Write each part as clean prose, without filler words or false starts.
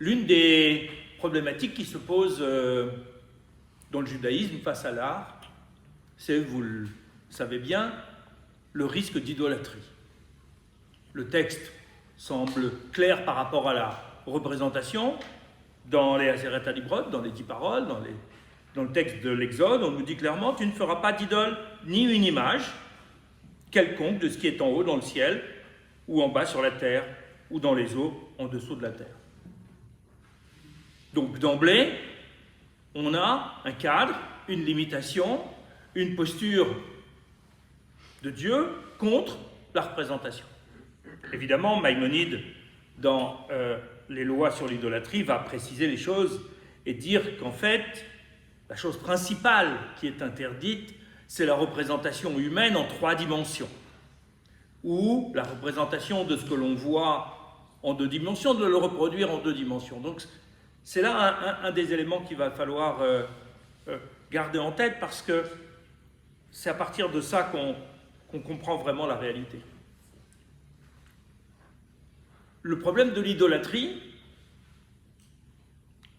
l'une des problématiques qui se posent dans le judaïsme face à l'art, c'est, vous le savez bien, le risque d'idolâtrie. Le texte semble clair par rapport à la représentation. Dans les Aseret HaDibrot, dans les 10 paroles, dans le texte de l'Exode, on nous dit clairement « Tu ne feras pas d'idole ni une image quelconque de ce qui est en haut dans le ciel, ou en bas sur la terre, ou dans les eaux en dessous de la terre. » Donc d'emblée, on a un cadre, une limitation, une posture de Dieu contre la représentation. Évidemment, Maïmonide, dans les lois sur l'idolâtrie, va préciser les choses et dire qu'en fait, la chose principale qui est interdite, c'est la représentation humaine en 3 dimensions, ou la représentation de ce que l'on voit en 2 dimensions, de le reproduire en 2 dimensions. Donc c'est là un des éléments qu'il va falloir garder en tête, parce que c'est à partir de ça qu'on comprend vraiment la réalité. Le problème de l'idolâtrie,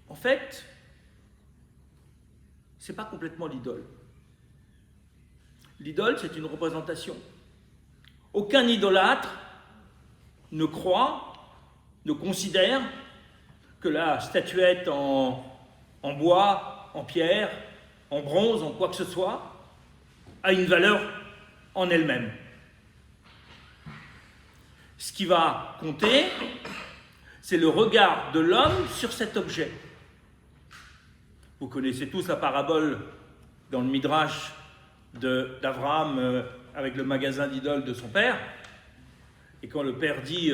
en fait, c'est pas complètement l'idole. L'idole, c'est une représentation. Aucun idolâtre ne croit, ne considère que la statuette en bois, en pierre, en bronze, en quoi que ce soit, a une valeur en elle-même. Ce qui va compter, c'est le regard de l'homme sur cet objet. Vous connaissez tous la parabole dans le Midrash d'Abraham avec le magasin d'idoles de son père. Et quand le père dit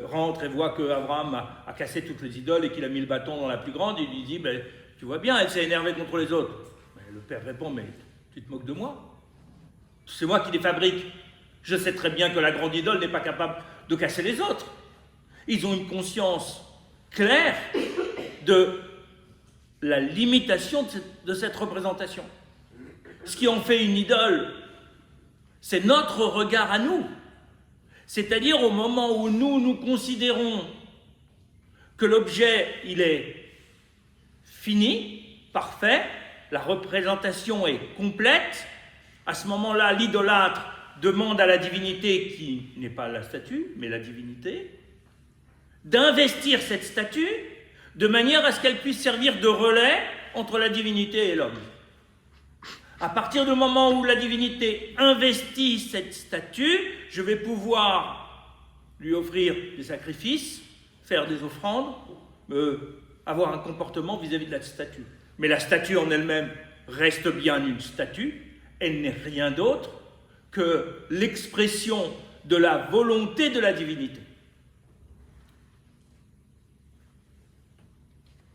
rentre et voit qu'Abraham a cassé toutes les idoles et qu'il a mis le bâton dans la plus grande, il lui dit ben, tu vois bien, elle s'est énervée contre les autres. Mais le père répond mais tu te moques de moi? C'est moi qui les fabrique. Je sais très bien que la grande idole n'est pas capable de casser les autres. Ils ont une conscience claire de la limitation de cette représentation. Ce qui en fait une idole, c'est notre regard à nous. C'est-à-dire au moment où nous considérons que l'objet, il est fini, parfait, la représentation est complète, à ce moment-là, l'idolâtre demande à la divinité, qui n'est pas la statue, mais la divinité, d'investir cette statue de manière à ce qu'elle puisse servir de relais entre la divinité et l'homme. À partir du moment où la divinité investit cette statue, je vais pouvoir lui offrir des sacrifices, faire des offrandes, avoir un comportement vis-à-vis de la statue. Mais la statue en elle-même reste bien une statue, elle n'est rien d'autre que l'expression de la volonté de la divinité.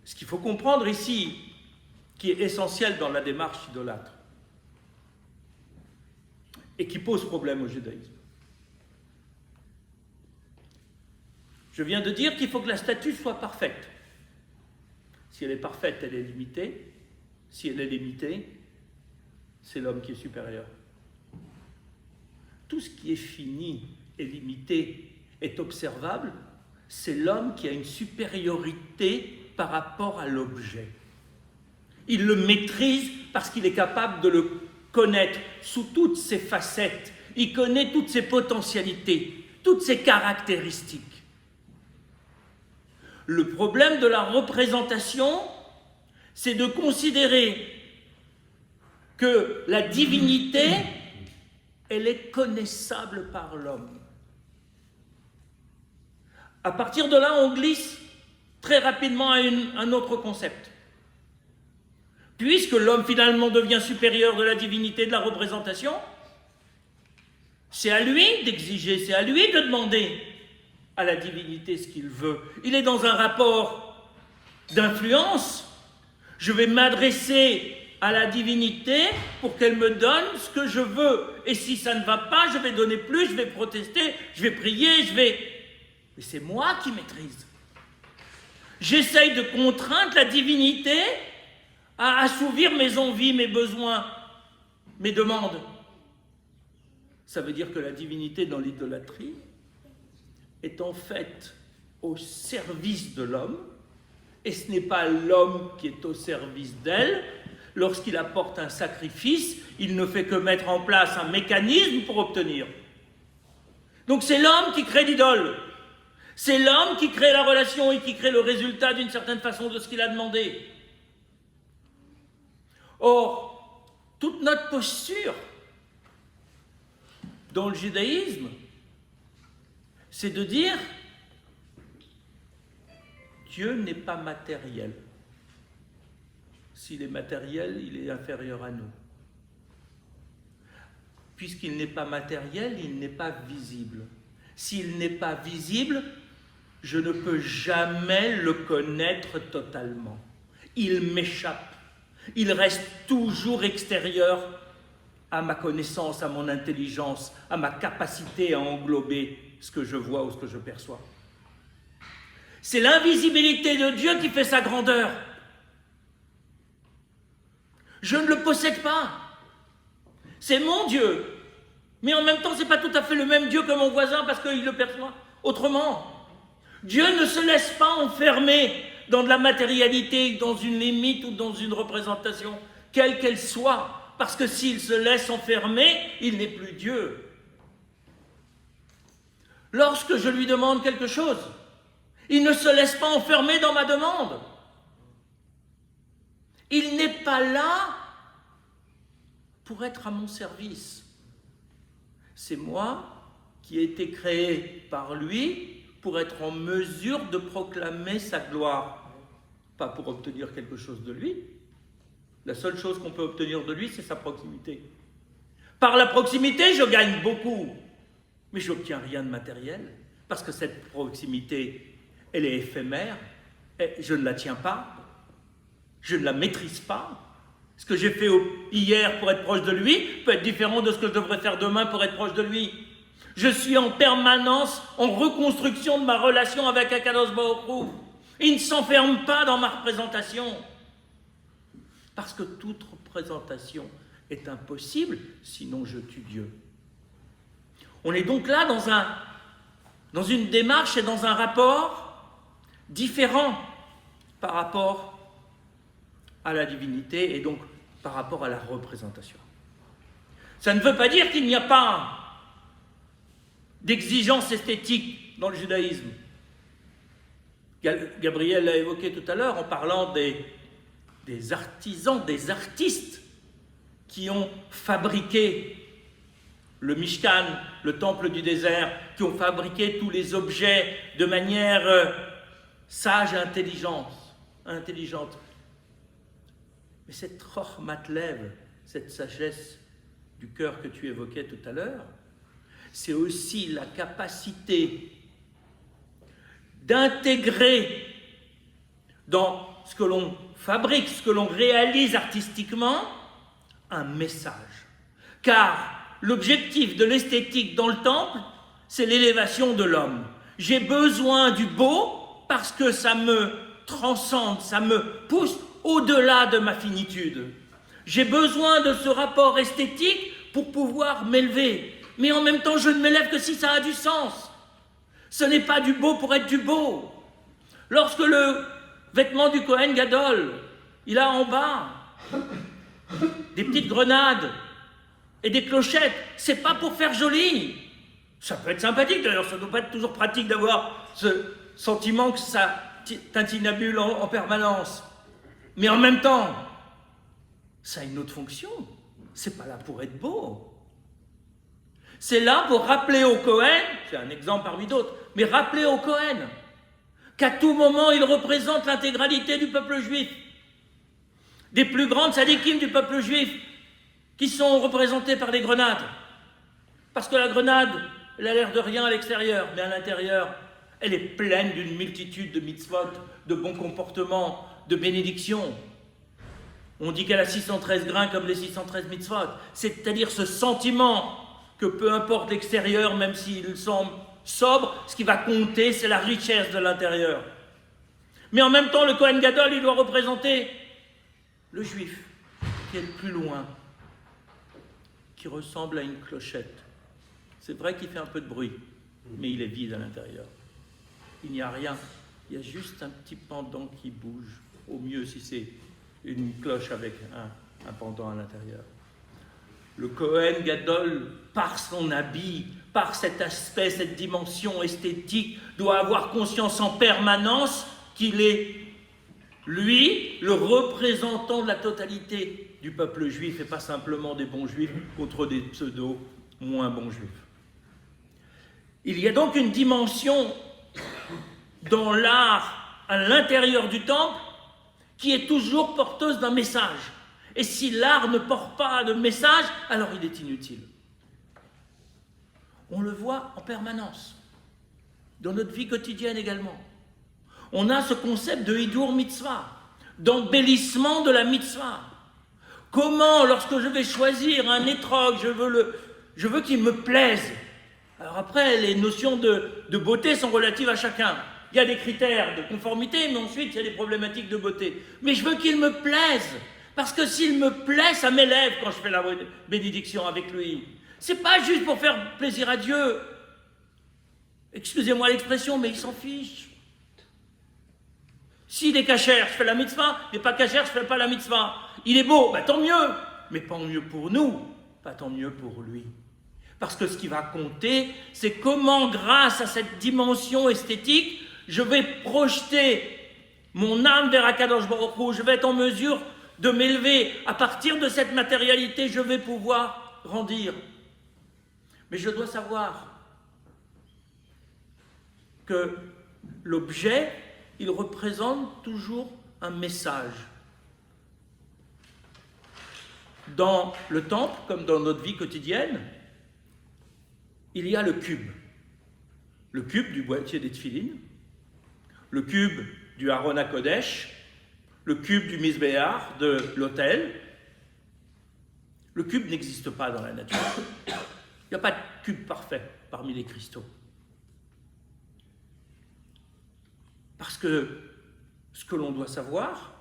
Ce qu'il faut comprendre ici, qui est essentiel dans la démarche idolâtre, et qui pose problème au judaïsme. Je viens de dire qu'il faut que la statue soit parfaite. Si elle est parfaite, elle est limitée. Si elle est limitée, c'est l'homme qui est supérieur. Tout ce qui est fini et limité est observable, c'est l'homme qui a une supériorité par rapport à l'objet. Il le maîtrise parce qu'il est capable de le connaître sous toutes ses facettes. Il connaît toutes ses potentialités, toutes ses caractéristiques. Le problème de la représentation, c'est de considérer que la divinité, elle est connaissable par l'homme. À partir de là, on glisse très rapidement à un autre concept. Puisque l'homme finalement devient supérieur de la divinité, de la représentation, c'est à lui d'exiger, c'est à lui de demander à la divinité ce qu'il veut. Il est dans un rapport d'influence. Je vais m'adresser à la divinité pour qu'elle me donne ce que je veux. Et si ça ne va pas, je vais donner plus, je vais protester, je vais prier, Mais c'est moi qui maîtrise. J'essaye de contraindre la divinité à assouvir mes envies, mes besoins, mes demandes. Ça veut dire que la divinité dans l'idolâtrie est en fait au service de l'homme Et ce n'est pas l'homme qui est au service d'elle. Lorsqu'il apporte un sacrifice, il ne fait que mettre en place un mécanisme pour obtenir. Donc c'est l'homme qui crée l'idole. C'est l'homme qui crée la relation et qui crée le résultat d'une certaine façon de ce qu'il a demandé. Or, toute notre posture dans le judaïsme, c'est de dire Dieu n'est pas matériel. S'il est matériel, il est inférieur à nous. Puisqu'il n'est pas matériel, il n'est pas visible. S'il n'est pas visible, je ne peux jamais le connaître totalement. Il m'échappe. Il reste toujours extérieur à ma connaissance, à mon intelligence, à ma capacité à englober ce que je vois ou ce que je perçois. C'est l'invisibilité de Dieu qui fait sa grandeur. Je ne le possède pas. C'est mon Dieu. Mais en même temps, ce n'est pas tout à fait le même Dieu que mon voisin parce qu'il le perçoit autrement. Dieu ne se laisse pas enfermer dans de la matérialité, dans une limite ou dans une représentation, quelle qu'elle soit. Parce que s'il se laisse enfermer, il n'est plus Dieu. Lorsque je lui demande quelque chose, il ne se laisse pas enfermer dans ma demande. Il n'est pas là pour être à mon service. C'est moi qui ai été créé par lui pour être en mesure de proclamer sa gloire. Pas pour obtenir quelque chose de lui. La seule chose qu'on peut obtenir de lui, c'est sa proximité. Par la proximité, je gagne beaucoup. Mais je n'obtiens rien de matériel. Parce que cette proximité, elle est éphémère. Et je ne la tiens pas. Je ne la maîtrise pas. Ce que j'ai fait hier pour être proche de lui peut être différent de ce que je devrais faire demain pour être proche de lui. Je suis en permanence en reconstruction de ma relation avec Akadosh Baruch Hu. Il ne s'enferme pas dans ma représentation. Parce que toute représentation est impossible, sinon je tue Dieu. On est donc là dans une démarche et dans un rapport différent par rapport à la divinité et donc par rapport à la représentation. Ça ne veut pas dire qu'il n'y a pas d'exigence esthétique dans le judaïsme. Gabriel l'a évoqué tout à l'heure en parlant des artisans, des artistes qui ont fabriqué le Mishkan, le temple du désert, qui ont fabriqué tous les objets de manière sage et intelligente. Mais cette Chochmat Lev, cette sagesse du cœur que tu évoquais tout à l'heure, c'est aussi la capacité d'intégrer dans ce que l'on fabrique, ce que l'on réalise artistiquement, un message. Car l'objectif de l'esthétique dans le temple, c'est l'élévation de l'homme. J'ai besoin du beau parce que ça me transcende, ça me pousse au-delà de ma finitude. J'ai besoin de ce rapport esthétique pour pouvoir m'élever. Mais en même temps, je ne m'élève que si ça a du sens. Ce n'est pas du beau pour être du beau. Lorsque le vêtement du Kohen Gadol, il a en bas des petites grenades et des clochettes, c'est pas pour faire joli. Ça peut être sympathique d'ailleurs, ça ne doit pas être toujours pratique d'avoir ce sentiment que ça tintinabule en permanence. Mais en même temps, ça a une autre fonction. C'est pas là pour être beau. C'est là pour rappeler au Kohen, c'est un exemple parmi d'autres, mais rappeler au Kohen qu'à tout moment, il représente l'intégralité du peuple juif. Des plus grandes sadikim du peuple juif qui sont représentés par les grenades. Parce que la grenade, elle a l'air de rien à l'extérieur, mais à l'intérieur, elle est pleine d'une multitude de mitzvot, de bons comportements, de bénédictions. On dit qu'elle a 613 grains comme les 613 mitzvot. C'est-à-dire ce sentiment que peu importe l'extérieur, même s'il semble sobre, ce qui va compter, c'est la richesse de l'intérieur. Mais en même temps, le Kohen Gadol, il doit représenter le juif, qui est le plus loin, qui ressemble à une clochette. C'est vrai qu'il fait un peu de bruit, mais il est vide à l'intérieur. Il n'y a rien. il y a juste un petit pendant qui bouge, au mieux si c'est une cloche avec un pendant à l'intérieur. Le Kohen Gadol, par son habit, par cet aspect, cette dimension esthétique, doit avoir conscience en permanence qu'il est, lui, le représentant de la totalité du peuple juif et pas simplement des bons juifs contre des pseudo moins bons juifs. Il y a donc une dimension dans l'art à l'intérieur du temple qui est toujours porteuse d'un message. Et si l'art ne porte pas de message, alors il est inutile. On le voit en permanence, dans notre vie quotidienne également. On a ce concept de hidur mitzvah, d'embellissement de la mitzvah. Comment, lorsque je vais choisir un étrog, je veux qu'il me plaise. Alors après, les notions de beauté sont relatives à chacun. Il y a des critères de conformité, mais ensuite il y a des problématiques de beauté. Mais je veux qu'il me plaise, parce que s'il me plaît, ça m'élève quand je fais la bénédiction avec lui. C'est pas juste pour faire plaisir à Dieu. Excusez-moi l'expression, mais il s'en fiche. S'il est cachère, je fais la mitzvah. Il n'est pas cachère, je ne fais pas la mitzvah. Il est beau, tant mieux. Mais pas mieux pour nous, pas tant mieux pour lui. Parce que ce qui va compter, c'est comment, grâce à cette dimension esthétique, je vais projeter mon âme vers Akadosh Baruch Hu. Je vais être en mesure de m'élever. À partir de cette matérialité, je vais pouvoir grandir. Mais je dois savoir que l'objet, il représente toujours un message. Dans le temple, comme dans notre vie quotidienne, il y a le cube du boîtier des tefilines, le cube du Aron HaKodesh, le cube du Mizbeach, de l'autel. Le cube n'existe pas dans la nature. Il n'y a pas de cube parfait parmi les cristaux. Parce que ce que l'on doit savoir,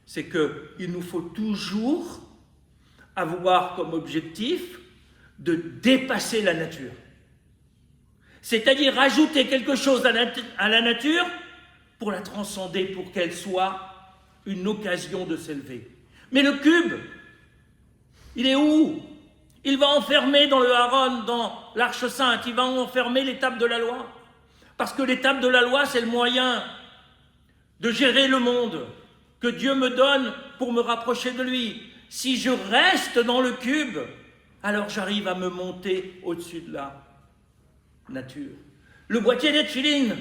c'est qu'il nous faut toujours avoir comme objectif de dépasser la nature. C'est-à-dire rajouter quelque chose à la nature pour la transcender, pour qu'elle soit une occasion de s'élever. Mais le cube, il est où? Il va enfermer dans le Haron, dans l'Arche Sainte, il va enfermer l'étape de la loi. Parce que l'étape de la loi, c'est le moyen de gérer le monde que Dieu me donne pour me rapprocher de lui. Si je reste dans le cube, alors j'arrive à me monter au-dessus de la nature. Le boîtier des tefilines,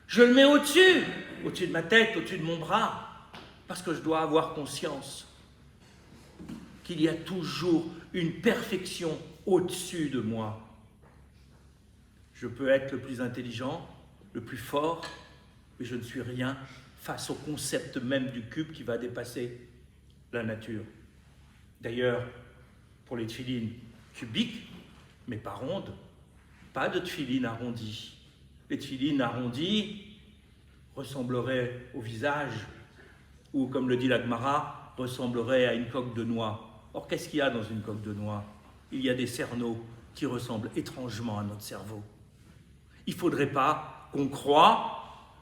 je le mets au-dessus de ma tête, au-dessus de mon bras, parce que je dois avoir conscience qu'il y a toujours une perfection au-dessus de moi. Je peux être le plus intelligent, le plus fort, mais je ne suis rien face au concept même du cube qui va dépasser la nature. D'ailleurs, pour les tefilines cubiques, mais pas rondes, pas de tefilines arrondies. Les tefilines arrondies ressembleraient au visage, ou comme le dit la Gemara, ressembleraient à une coque de noix. Or, qu'est-ce qu'il y a dans une coque de noix? Il y a des cerneaux qui ressemblent étrangement à notre cerveau. Il ne faudrait pas qu'on croie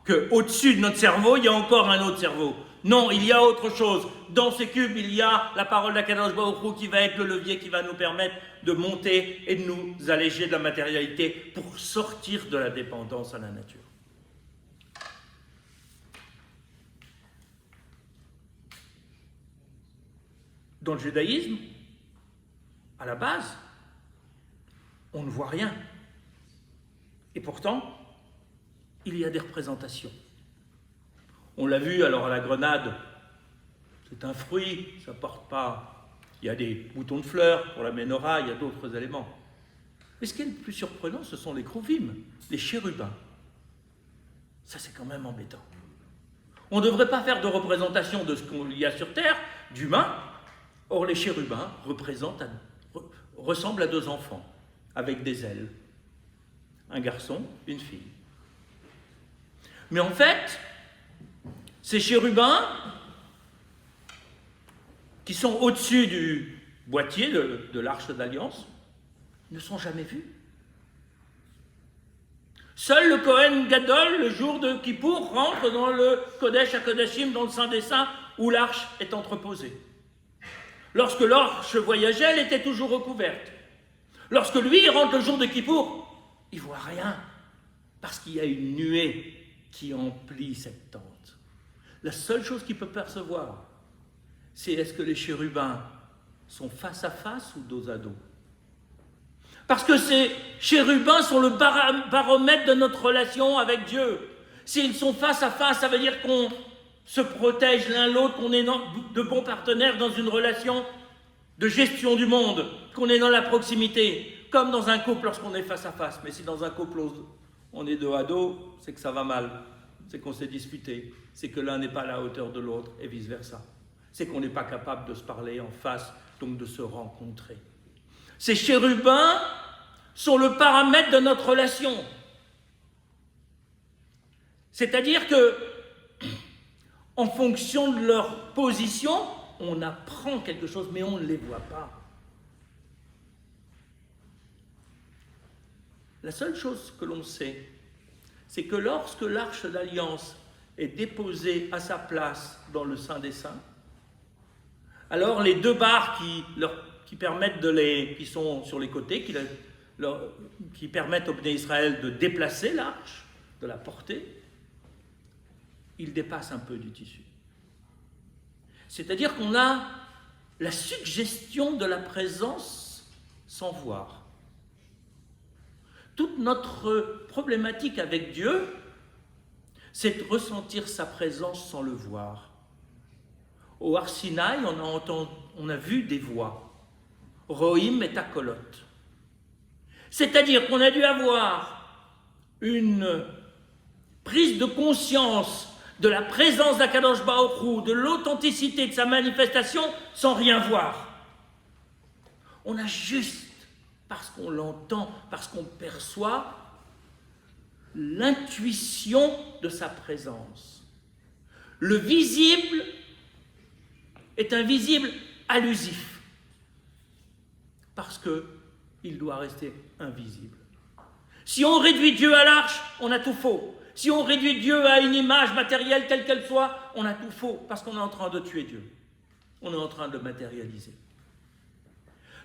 qu'au-dessus de notre cerveau, il y a encore un autre cerveau. Non, il y a autre chose. Dans ces cubes, il y a la parole d'Akadosh Baruch Hu qui va être le levier qui va nous permettre de monter et de nous alléger de la matérialité pour sortir de la dépendance à la nature. Dans le judaïsme, à la base, on ne voit rien. Et pourtant, il y a des représentations. On l'a vu alors à la grenade, c'est un fruit, ça porte pas. Il y a des boutons de fleurs pour la menorah, il y a d'autres éléments. Mais ce qui est le plus surprenant, ce sont les krouvim, les chérubins. Ça, c'est quand même embêtant. On ne devrait pas faire de représentation de ce qu'il y a sur Terre, d'humain. Or, les chérubins ressemblent à deux enfants, avec des ailes. Un garçon, une fille. Mais en fait, ces chérubins, qui sont au-dessus du boîtier de l'Arche d'Alliance, ne sont jamais vus. Seul le Kohen Gadol, le jour de Kippour, rentre dans le Kodesh HaKodashim, dans le Saint des Saints, où l'arche est entreposée. Lorsque l'arche voyageait, elle était toujours recouverte. Lorsque lui, il rentre le jour de Kippour, il ne voit rien, parce qu'il y a une nuée qui emplit cette tente. La seule chose qu'il peut percevoir, c'est est-ce que les chérubins sont face à face ou dos à dos. Parce que ces chérubins sont le baromètre de notre relation avec Dieu. S'ils sont face à face, ça veut dire qu'on se protège l'un l'autre, qu'on est de bons partenaires dans une relation de gestion du monde, qu'on est dans la proximité, comme dans un couple lorsqu'on est face à face. Mais si dans un couple on est dos à dos, c'est que ça va mal, c'est qu'on s'est disputé, c'est que l'un n'est pas à la hauteur de l'autre et vice-versa. C'est qu'on n'est pas capable de se parler en face, donc de se rencontrer. Ces chérubins sont le paramètre de notre relation. C'est-à-dire que, en fonction de leur position, on apprend quelque chose, mais on ne les voit pas. La seule chose que l'on sait, c'est que lorsque l'arche d'alliance est déposée à sa place dans le Saint des Saints, alors les deux barres qui permettent qui sont sur les côtés, qui permettent au Bnei Israël de déplacer l'arche, de la porter, ils dépassent un peu du tissu. C'est-à-dire qu'on a la suggestion de la présence sans voir. Toute notre problématique avec Dieu, c'est de ressentir sa présence sans le voir. Au Har Sinaï, on a vu des voix. Rohim et Akolot. C'est-à-dire qu'on a dû avoir une prise de conscience de la présence d'Akadosh Baruch Hu, de l'authenticité de sa manifestation, sans rien voir. On a juste, parce qu'on l'entend, parce qu'on perçoit, l'intuition de sa présence. Le visible est un visible allusif, parce qu'il doit rester invisible. Si on réduit Dieu à l'arche, on a tout faux. Si on réduit Dieu à une image matérielle telle qu'elle soit, on a tout faux, parce qu'on est en train de tuer Dieu. On est en train de le matérialiser.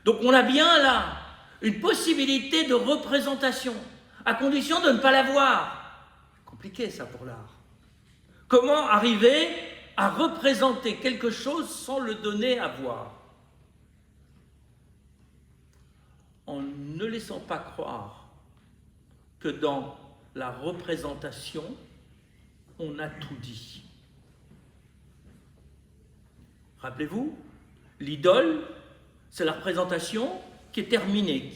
Donc on a bien là une possibilité de représentation, à condition de ne pas la voir. Compliqué ça pour l'art. Comment arriver à représenter quelque chose sans le donner à voir? En ne laissant pas croire que dans la représentation, on a tout dit. Rappelez-vous, l'idole, c'est la représentation qui est terminée,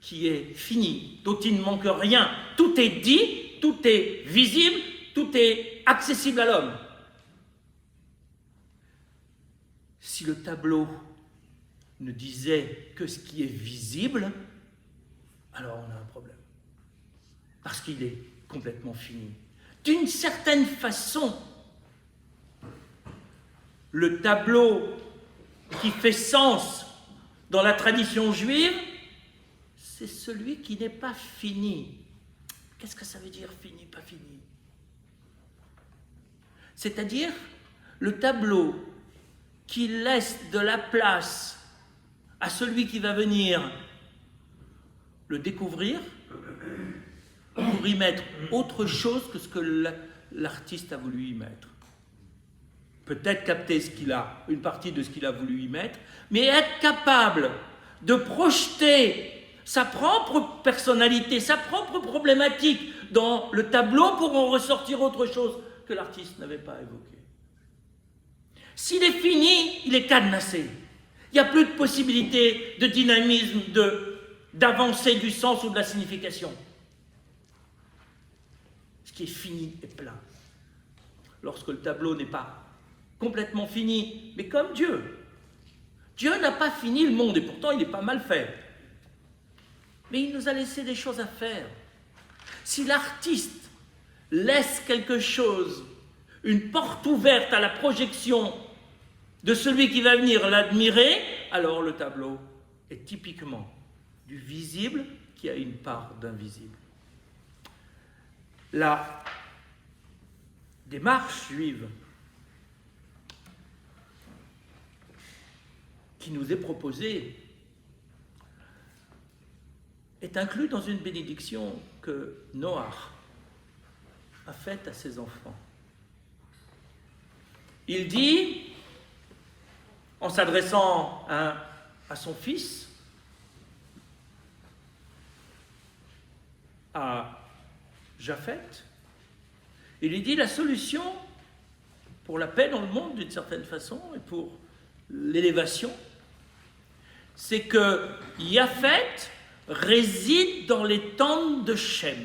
qui est finie, dont il ne manque rien. Tout est dit, tout est visible, tout est accessible à l'homme. Si le tableau ne disait que ce qui est visible, alors on a un problème. Parce qu'il est complètement fini. D'une certaine façon, le tableau qui fait sens dans la tradition juive, c'est celui qui n'est pas fini. Qu'est-ce que ça veut dire fini, pas fini? C'est-à-dire le tableau qui laisse de la place à celui qui va venir le découvrir pour y mettre autre chose que ce que l'artiste a voulu y mettre. Peut-être capter une partie de ce qu'il a voulu y mettre, mais être capable de projeter sa propre personnalité, sa propre problématique dans le tableau pour en ressortir autre chose que l'artiste n'avait pas évoqué. S'il est fini, il est cadenassé. Il n'y a plus de possibilité de dynamisme, d'avancée du sens ou de la signification. Ce qui est fini est plein. Lorsque le tableau n'est pas complètement fini, mais comme Dieu. Dieu n'a pas fini le monde, et pourtant il n'est pas mal fait. Mais il nous a laissé des choses à faire. Si l'artiste laisse quelque chose, une porte ouverte à la projection de celui qui va venir l'admirer, alors le tableau est typiquement du visible qui a une part d'invisible. La démarche juive qui nous est proposée est inclus dans une bénédiction que Noach a faite à ses enfants. Il dit, en s'adressant à son fils, à Japheth, il lui dit la solution pour la paix dans le monde d'une certaine façon et pour l'élévation, c'est que Japheth réside dans les tentes de Shem.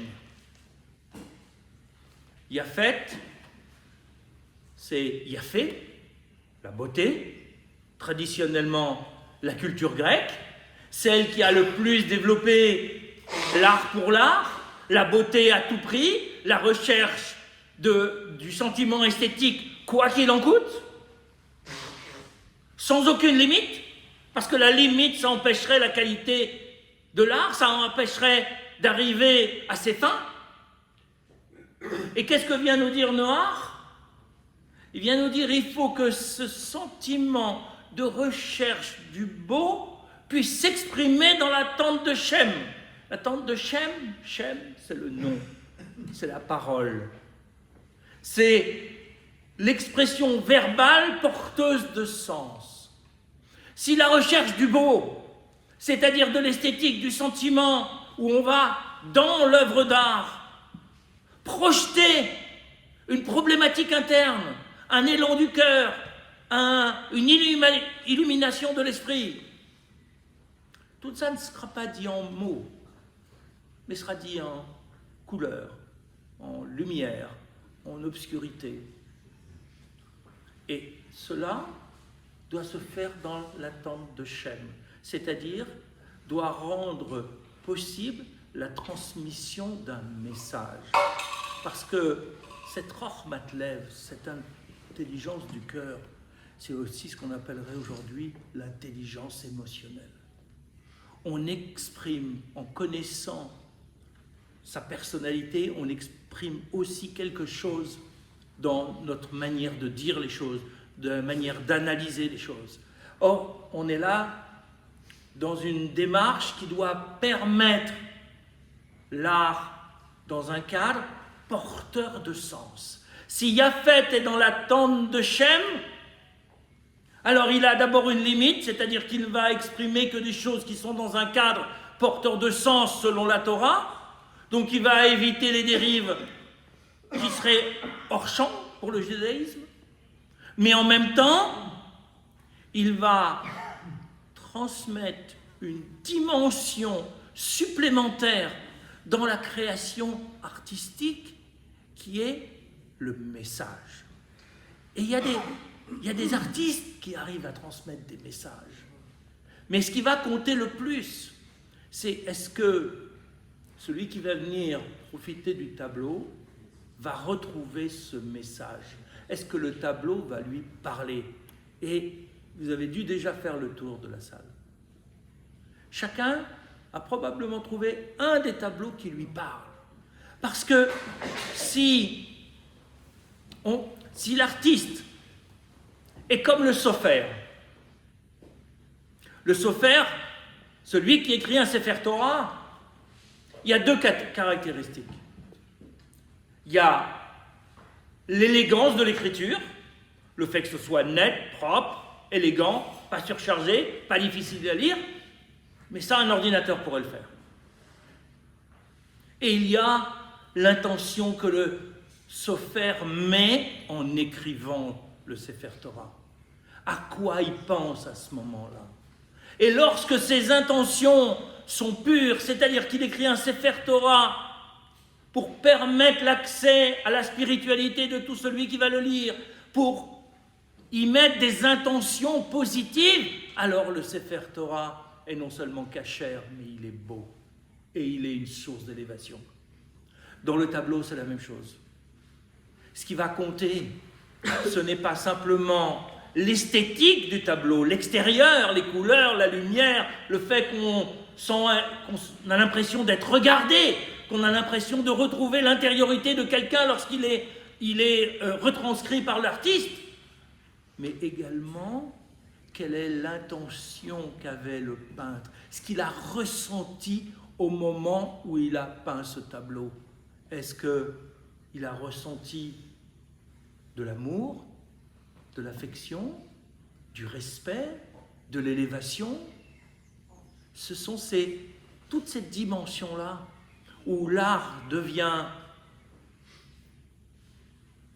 Japheth, c'est Yafé, la beauté, traditionnellement la culture grecque, celle qui a le plus développé l'art pour l'art, la beauté à tout prix, la recherche du sentiment esthétique, quoi qu'il en coûte, sans aucune limite, parce que la limite, ça empêcherait la qualité de l'art, ça empêcherait d'arriver à ses fins. Et qu'est-ce que vient nous dire Noach? Il vient nous dire il faut que ce sentiment de recherche du beau puisse s'exprimer dans la tente de Shem. La tente de Shem, Shem, c'est le nom, c'est la parole. C'est l'expression verbale porteuse de sens. Si la recherche du beau, c'est-à-dire de l'esthétique, du sentiment, où on va, dans l'œuvre d'art, projeter une problématique interne, un élan du cœur, une illumination de l'esprit, tout ça ne sera pas dit en mots, mais sera dit en couleur, en lumière, en obscurité. Et cela doit se faire dans l'attente de Shem, c'est-à-dire doit rendre possible la transmission d'un message. Parce que cette Roch Matlev, cette intelligence du cœur, c'est aussi ce qu'on appellerait aujourd'hui l'intelligence émotionnelle. On exprime, en connaissant sa personnalité, on exprime aussi quelque chose dans notre manière de dire les choses, de la manière d'analyser les choses. Or, on est là dans une démarche qui doit permettre l'art dans un cadre porteur de sens. Si Japheth est dans la tente de Shem, alors il a d'abord une limite, c'est-à-dire qu'il ne va exprimer que des choses qui sont dans un cadre porteur de sens selon la Torah, donc il va éviter les dérives qui seraient hors champ pour le judaïsme, mais en même temps, il va transmettre une dimension supplémentaire dans la création artistique qui est le message. Et il y a des artistes qui arrivent à transmettre des messages. Mais ce qui va compter le plus, c'est est-ce que celui qui va venir profiter du tableau va retrouver ce message? Est-ce que le tableau va lui parler? Et vous avez dû déjà faire le tour de la salle. Chacun a probablement trouvé un des tableaux qui lui parle. Parce que si l'artiste est comme le sophère, celui qui écrit un Sefer Torah, il y a deux caractéristiques. Il y a l'élégance de l'écriture, le fait que ce soit net, propre, élégant, pas surchargé, pas difficile à lire, mais ça, un ordinateur pourrait le faire. Et il y a l'intention que le sophère met en écrivant le Sefer Torah. À quoi il pense à ce moment-là? Et lorsque ses intentions sont pures, c'est-à-dire qu'il écrit un Sefer Torah pour permettre l'accès à la spiritualité de tout celui qui va le lire, pour y mettre des intentions positives, alors le Sefer Torah est non seulement cachère, mais il est beau. Et il est une source d'élévation. Dans le tableau, c'est la même chose. Ce qui va compter, ce n'est pas simplement l'esthétique du tableau, l'extérieur, les couleurs, la lumière, le fait qu'on a l'impression d'être regardé, qu'on a l'impression de retrouver l'intériorité de quelqu'un lorsqu'il est, retranscrit par l'artiste, mais également quelle est l'intention qu'avait le peintre, ce qu'il a ressenti au moment où il a peint ce tableau. Est-ce qu'il a ressenti de l'amour, de l'affection, du respect, de l'élévation? Ce sont toutes ces dimensions-là où l'art devient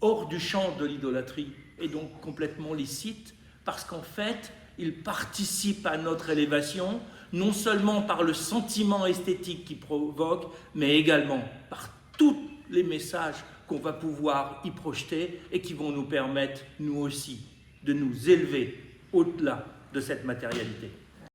hors du champ de l'idolâtrie et donc complètement licite, parce qu'en fait, il participe à notre élévation, non seulement par le sentiment esthétique qu'il provoque, mais également par tous les messages qu'on va pouvoir y projeter et qui vont nous permettre, nous aussi, de nous élever au-delà de cette matérialité.